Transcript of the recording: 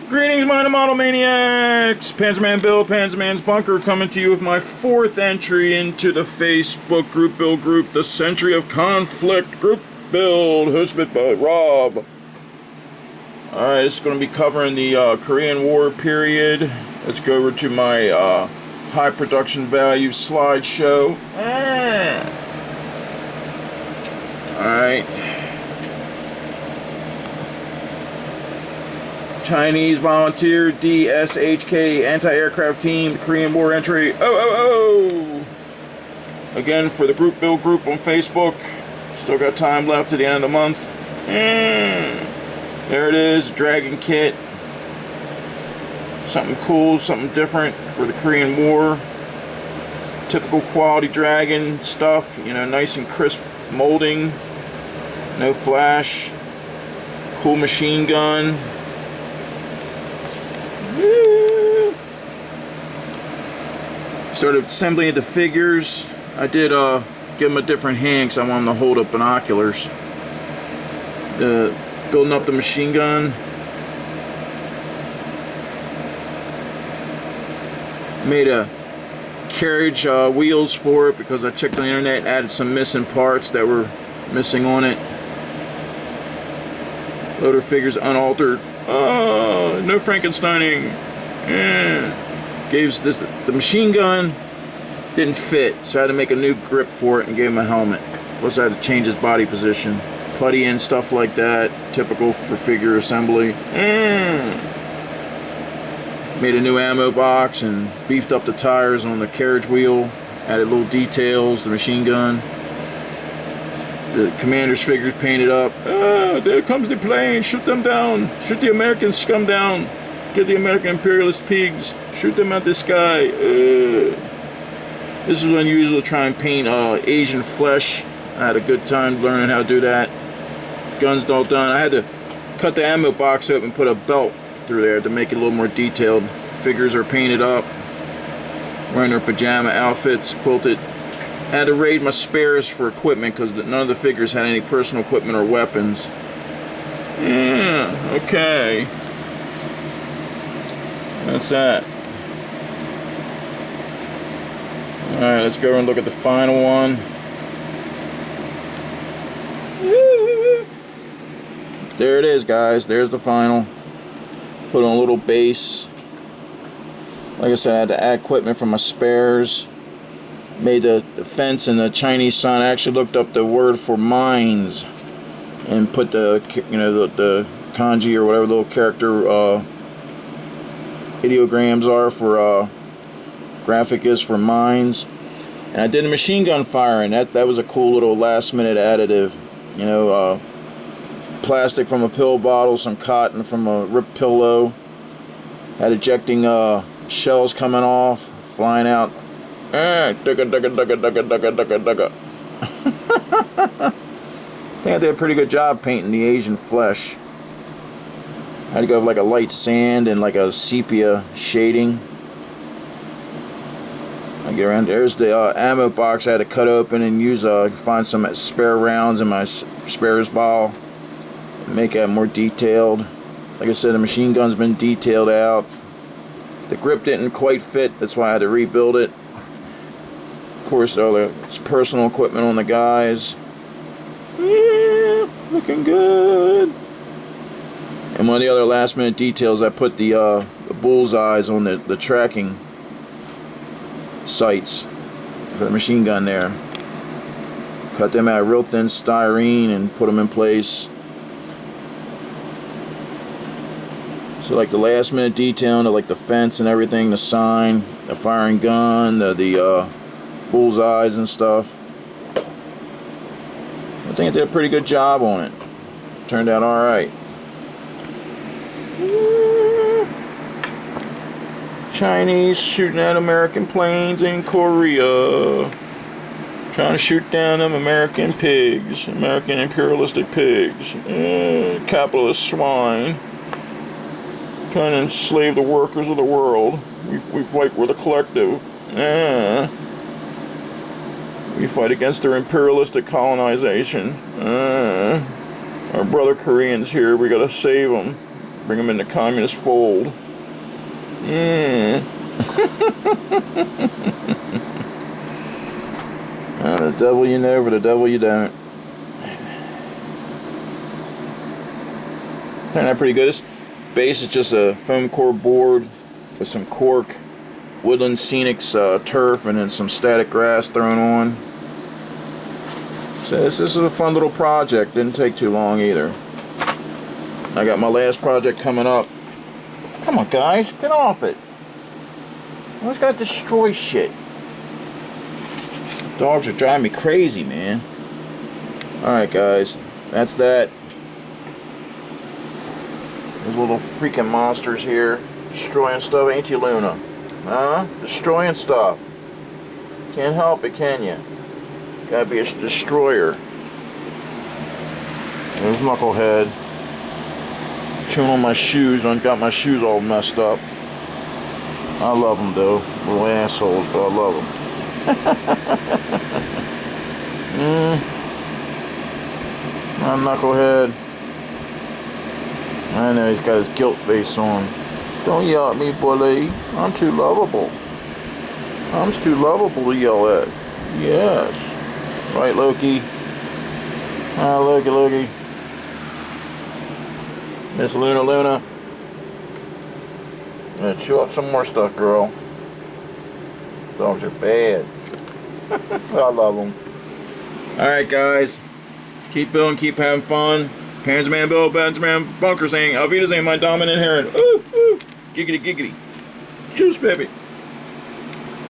Greetings, Minor Model Maniacs! Panzerman Bill, Panzerman's Bunker, coming to you with my fourth entry into the Facebook group build group, the Century of Conflict group build, hosted by Rob. Alright, this is going to be covering the Korean War period. Let's go over to my high production value slideshow. Alright. Chinese volunteer DShK anti-aircraft team, the Korean War entry. Again, for the group build group on Facebook. Still got time left to the end of the month. There it is, Dragon kit. Something cool, something different for the Korean War. Typical quality Dragon stuff, you know, nice and crisp molding. No flash. Cool machine gun. Started assembling the figures. I did give them a different hand because I want them to hold up binoculars. Building up the machine gun. Made a carriage wheels for it because I checked on the internet and added some missing parts that were missing on it. Loader figures unaltered. No Frankensteining. The machine gun didn't fit, so I had to make a new grip for it and gave him a helmet. Plus I had to change his body position. Putty and stuff like that, typical for figure assembly. Made a new ammo box and beefed up the tires on the carriage wheel. Added little details, the machine gun. The commander's figures painted up. There comes the plane, shoot them down. Shoot the American scum down. Get the American imperialist pigs. Shoot them at the sky. This was unusual to try and paint Asian flesh. I had a good time learning how to do that. Guns all done. I had to cut the ammo box up and put a belt through there to make it a little more detailed. Figures are painted up. Wearing their pajama outfits, quilted. I had to raid my spares for equipment because none of the figures had any personal equipment or weapons. Yeah, okay. That's that. Alright, let's go and look at the final one. There it is, guys. There's the final. Put on a little base. Like I said, I had to add equipment from my spares. Made the fence and the Chinese sign. I actually looked up the word for mines and put the, you know, the kanji or whatever little character ideograms are for graphic is for mines. And I did a machine gun firing. That was a cool little last minute additive. You know, plastic from a pill bottle, some cotton from a ripped pillow. Had ejecting shells coming off, flying out. I think I did a pretty good job painting the Asian flesh. I had to go with like a light sand and like a sepia shading. I get around. There's the ammo box I had to cut open and use find some spare rounds in my spares ball. Make that more detailed. Like I said, the machine gun's been detailed out. The grip didn't quite fit, that's why I had to rebuild it. Of course, it's personal equipment on the guys. Yeah, looking good. And one of the other last minute details, I put the bullseyes on the tracking sights for the machine gun there. Cut them out of real thin styrene and put them in place. So like the last minute detail into like the fence and everything, the sign, the firing gun, the bullseyes and stuff. I think I did a pretty good job on it. Turned out alright. Chinese shooting at American planes in Korea. Trying to shoot down them American pigs. American imperialistic pigs. Capitalist swine. Trying to enslave the workers of the world. We fight for the collective. We fight against their imperialistic colonization. Our brother Koreans here, we gotta save them. Bring them in the communist fold. Yeah. The devil you know, for the devil you don't. Turned out pretty good. This base is just a foam core board with some cork, Woodland Scenics turf, and then some static grass thrown on. So this is a fun little project. Didn't take too long either. I got my last project coming up. Come on, guys, get off it. I always gotta destroy shit. Dogs are driving me crazy, man. Alright, guys, that's that. Those little freaking monsters here. Destroying stuff, ain't you, Luna? Huh? Destroying stuff. Can't help it, can you? Gotta be a destroyer. There's Knucklehead. Chewing on my shoes. I got my shoes all messed up. I love them, though. Little assholes, but I love them. My Knucklehead. I know he's got his guilt face on. Don't yell at me, bully. I'm too lovable. I'm too lovable to yell at. Yes. Right, Loki. Ah, Loki. Miss Luna. Let's chew up some more stuff, girl. Dogs are bad. I love them. Alright, guys. Keep building, keep having fun. Panzerman Bill, Panzerman Bunker saying, Auf Wiedersehen, my dominant heron. Ooh, ooh. Giggity, giggity. Juice, baby.